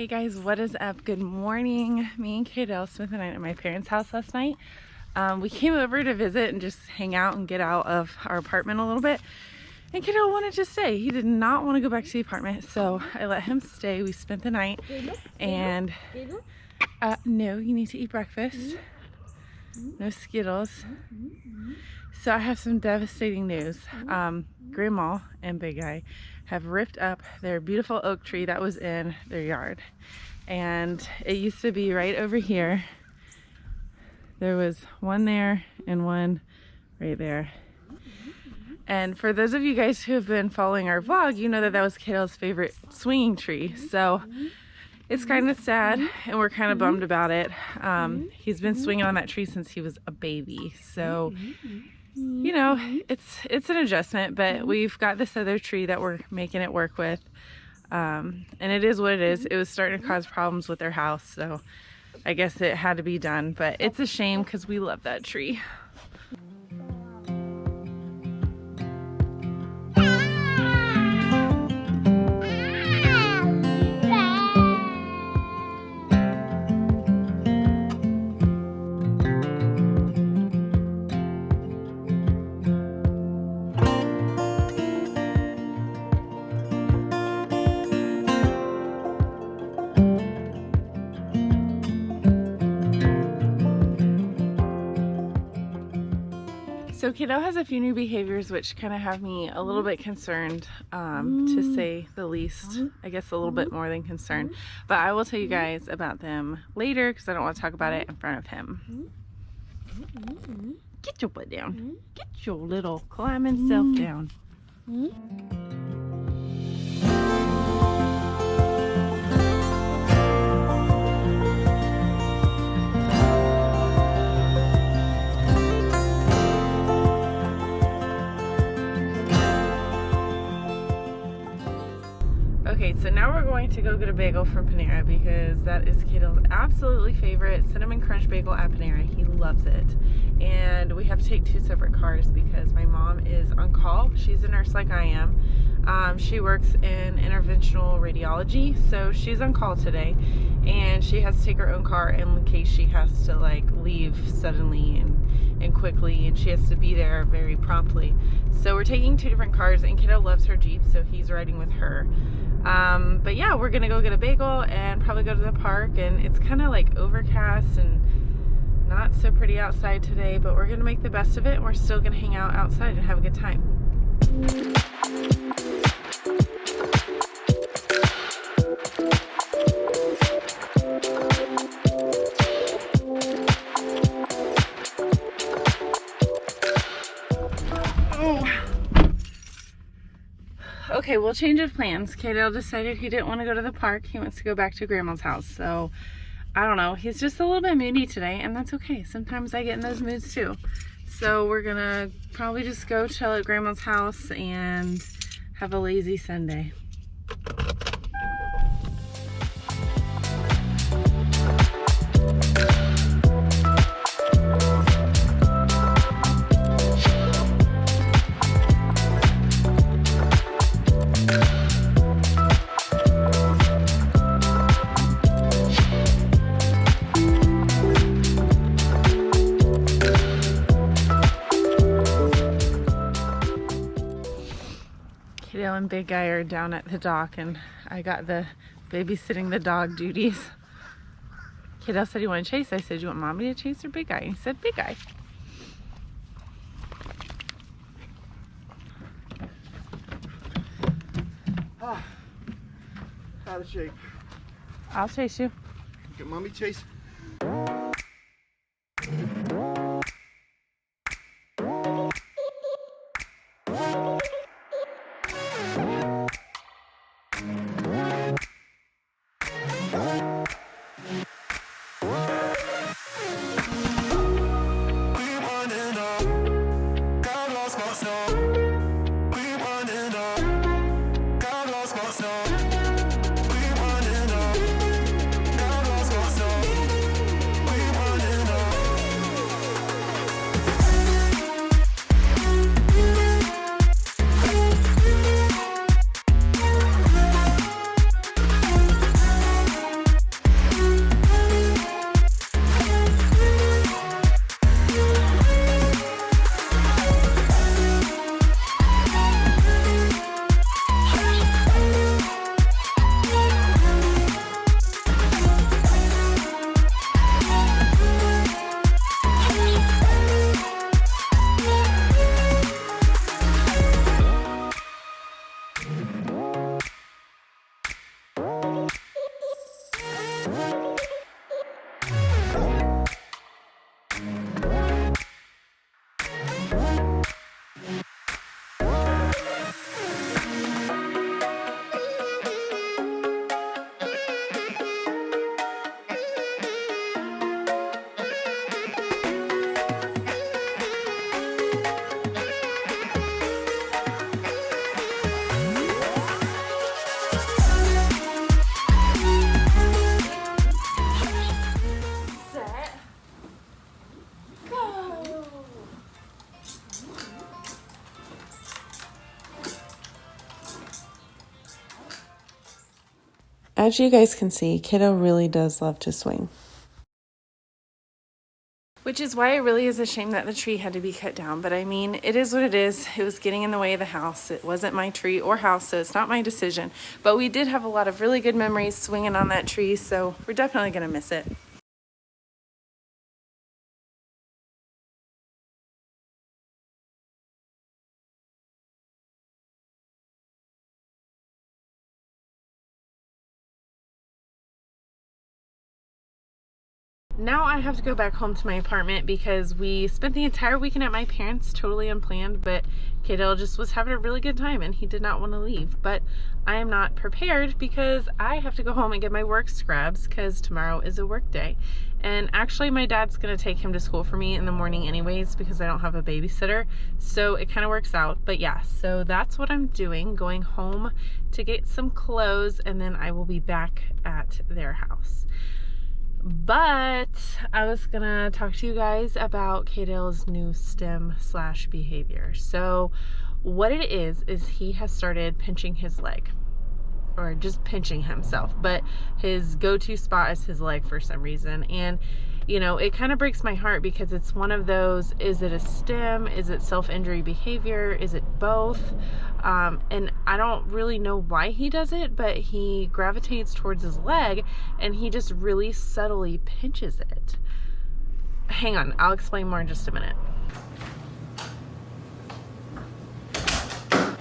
Hey guys, what is up? Good morning. Me and Kaidale spent the night at my parents' house last night. We came over to visit and just hang out and get out of our apartment a little bit. And Kaidale wanted to stay. He did not want to go back to the apartment, so I let him stay. We spent the night. And no, you need to eat breakfast. No Skittles. So I have some devastating news. Grandma and Big Guy have ripped up their beautiful oak tree that was in their yard. And it used to be right over here. There was one there and one right there. And for those of you guys who have been following our vlog, you know that that was Kaidale's favorite swinging tree. So it's kind of sad and we're kind of bummed about it. He's been swinging on that tree since he was a baby. So, you know, it's an adjustment, but we've got this other tree that we're making it work with. And it is what it is. It was starting to cause problems with their house. So I guess it had to be done, but it's a shame because we love that tree. So Kaidale has a few new behaviors which kind of have me a little bit concerned, to say the least. I guess a little bit more than concerned. But I will tell you guys about them later because I don't want to talk about it in front of him. Get your butt down. Get your little climbing self down. Okay, so now we're going to go get a bagel from Panera because that is Kaidale's absolutely favorite cinnamon crunch bagel at Panera. He loves it. And we have to take two separate cars because my mom is on call. She's a nurse like I am. She works in interventional radiology, so she's on call today. And she has to take her own car in case she has to like leave suddenly and quickly, and she has to be there very promptly. So we're taking two different cars, and Kaidale loves her Jeep, so he's riding with her. But yeah, we're gonna go get a bagel and probably go to the park, and it's kind of like overcast and not so pretty outside today, but we're gonna make the best of it, and we're still gonna hang out outside and have a good time. Okay, we'll change of plans. Kaidale decided he didn't want to go to the park. He wants to go back to Grandma's house. So, I don't know. He's just a little bit moody today, and that's okay. Sometimes I get in those moods too. So, we're going to probably just go chill at Grandma's house and have a lazy Sunday. Kaidale and Big Guy are down at the dock, and I got the babysitting the dog duties. Kaidale said he wanted to chase. I said, you want Mommy to chase or Big Guy? He said, Big Guy. Out of shape. I'll chase you. Get Mommy chase. As you guys can see, kiddo really does love to swing. Which is why it really is a shame that the tree had to be cut down. But I mean, it is what it is. It was getting in the way of the house. It wasn't my tree or house, so it's not my decision. But we did have a lot of really good memories swinging on that tree, so we're definitely gonna miss it. Now I have to go back home to my apartment because we spent the entire weekend at my parents', totally unplanned, but Kaidale just was having a really good time and he did not want to leave. But I am not prepared because I have to go home and get my work scrubs because tomorrow is a work day. And actually my dad's gonna take him to school for me in the morning anyways because I don't have a babysitter. So it kind of works out. But yeah, so that's what I'm doing, going home to get some clothes and then I will be back at their house. But I was gonna talk to you guys about Kaidale's new stim / behavior. So what it is he has started pinching his leg, or just pinching himself, but his go-to spot is his leg for some reason. And you know, it kind of breaks my heart because it's one of those, is it a stim? Is it self-injury behavior? Is it both? And I don't really know why he does it, but he gravitates towards his leg and he just really subtly pinches it. Hang on, I'll explain more in just a minute.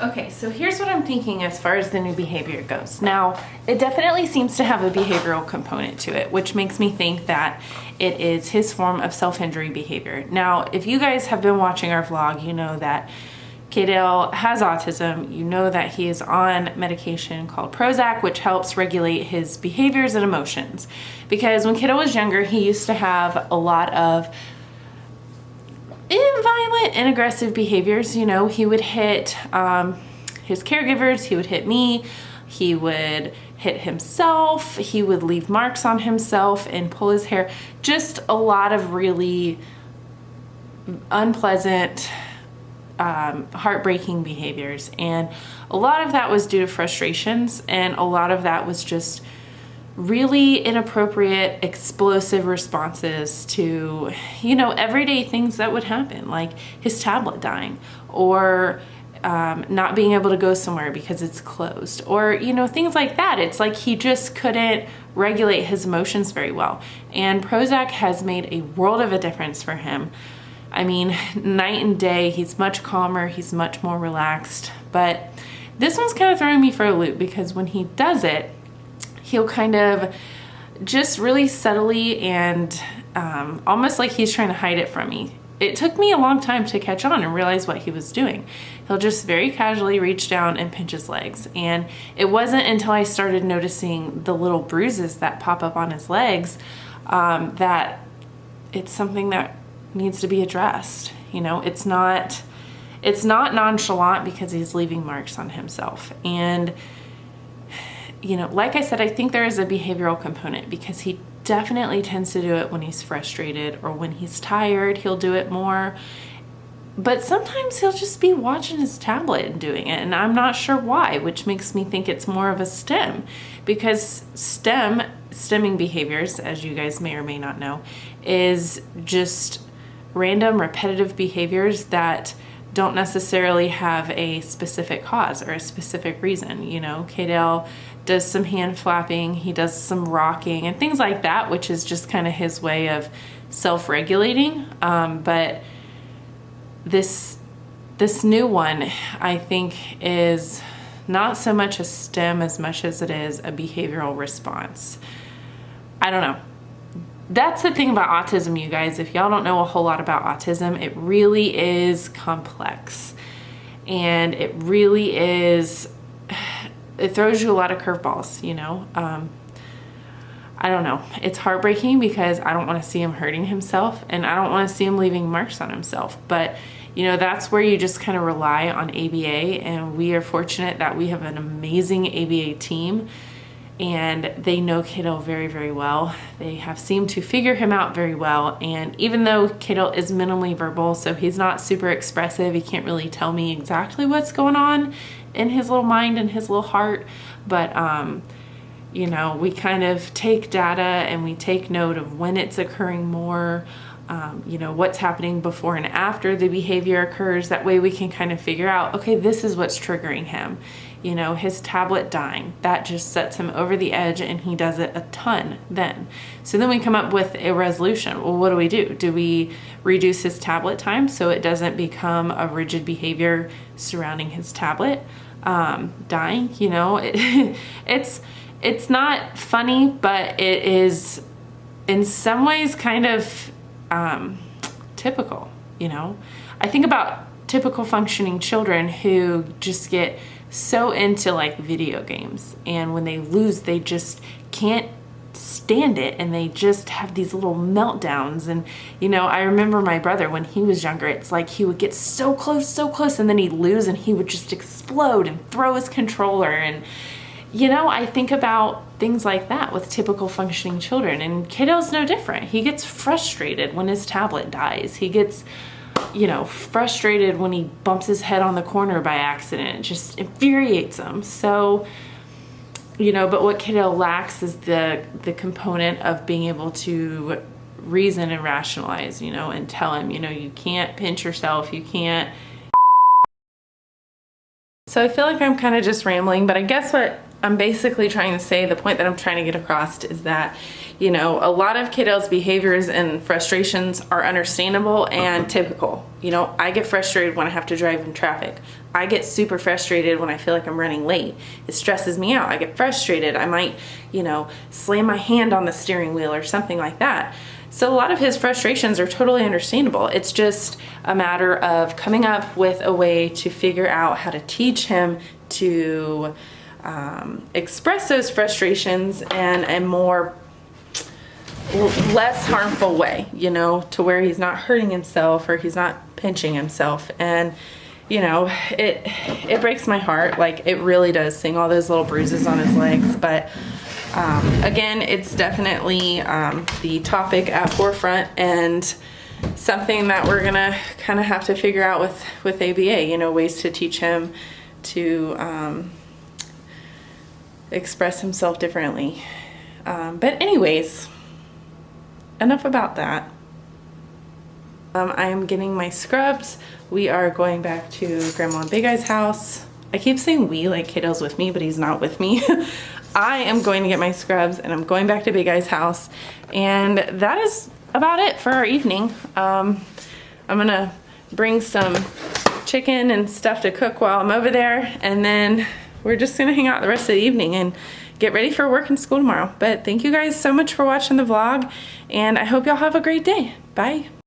Okay, so here's what I'm thinking as far as the new behavior goes. Now, it definitely seems to have a behavioral component to it, which makes me think that it is his form of self-injury behavior. Now, if you guys have been watching our vlog, you know that Kaidale has autism. You know that he is on medication called Prozac, which helps regulate his behaviors and emotions. Because when Kaidale was younger, he used to have a lot of violent and aggressive behaviors. You know, he would hit his caregivers, he would hit me, he would hit himself, he would leave marks on himself and pull his hair. Just a lot of really unpleasant, heartbreaking behaviors. And a lot of that was due to frustrations, and a lot of that was just really inappropriate, explosive responses to, you know, everyday things that would happen, like his tablet dying, or not being able to go somewhere because it's closed, or, you know, things like that. It's like he just couldn't regulate his emotions very well. And Prozac has made a world of a difference for him. I mean, night and day, he's much calmer, he's much more relaxed. But this one's kind of throwing me for a loop because when he does it, he'll kind of just really subtly and almost like he's trying to hide it from me. It took me a long time to catch on and realize what he was doing. He'll just very casually reach down and pinch his legs. And it wasn't until I started noticing the little bruises that pop up on his legs that it's something that needs to be addressed. You know, it's not nonchalant because he's leaving marks on himself. And you know, like I said, I think there is a behavioral component because he definitely tends to do it when he's frustrated or when he's tired. He'll do it more. But sometimes he'll just be watching his tablet and doing it, and I'm not sure why, which makes me think it's more of a stim, because stimming behaviors, as you guys may or may not know, is just random repetitive behaviors that don't necessarily have a specific cause or a specific reason. You know, Kaidale does some hand flapping, he does some rocking and things like that, which is just kind of his way of self-regulating. But this new one, I think, is not so much a stim as much as it is a behavioral response. I don't know. That's the thing about autism, you guys. If y'all don't know a whole lot about autism, it really is complex. And it really is, it throws you a lot of curveballs, you know. I don't know. It's heartbreaking because I don't want to see him hurting himself and I don't want to see him leaving marks on himself. But, you know, that's where you just kind of rely on ABA, and we are fortunate that we have an amazing ABA team. And they know Kaidale very, very well. They have seemed to figure him out very well. And even though Kaidale is minimally verbal, so he's not super expressive, he can't really tell me exactly what's going on in his little mind and his little heart. But You know, we kind of take data and we take note of when it's occurring more, you know, what's happening before and after the behavior occurs. That way we can kind of figure out, okay, this is what's triggering him. You know, his tablet dying, that just sets him over the edge, and he does it a ton then. So then we come up with a resolution. Well, what do we do? Do we reduce his tablet time so it doesn't become a rigid behavior surrounding his tablet dying? You know, it's not funny, but it is in some ways kind of typical. You know, I think about typical functioning children who just get so into like video games, and when they lose, they just can't stand it, and they just have these little meltdowns. And you know, I remember my brother when he was younger, it's like he would get so close, and then he'd lose and he would just explode and throw his controller. And you know, I think about things like that with typical functioning children, and Kaidale's no different. He gets frustrated when his tablet dies. He gets, you know, frustrated when he bumps his head on the corner by accident. It just infuriates him. So, you know, but what Kaidale lacks is the component of being able to reason and rationalize, you know, and tell him, you know, you can't pinch yourself, you can't. So I feel like I'm kind of just rambling, but I guess what I'm basically trying to say, the point that I'm trying to get across, is that, you know, a lot of Kaidale's behaviors and frustrations are understandable and typical. You know, I get frustrated when I have to drive in traffic. I get super frustrated when I feel like I'm running late. It stresses me out. I get frustrated. I might, you know, slam my hand on the steering wheel or something like that. So a lot of his frustrations are totally understandable. It's just a matter of coming up with a way to figure out how to teach him to express those frustrations in a more less harmful way, you know, to where he's not hurting himself or he's not pinching himself. And you know, it breaks my heart, like it really does, seeing all those little bruises on his legs. But again, it's definitely the topic at forefront, and something that we're gonna kind of have to figure out with ABA, you know, ways to teach him to express himself differently. But anyways, enough about that. I am getting my scrubs. We are going back to Grandma and Big Eye's house. I keep saying we, like Kaidale's with me, but he's not with me. I am going to get my scrubs, and I'm going back to Big Eye's house. And that is about it for our evening. I'm gonna bring some chicken and stuff to cook while I'm over there, and then we're just gonna hang out the rest of the evening and get ready for work and school tomorrow. But thank you guys so much for watching the vlog, and I hope y'all have a great day. Bye.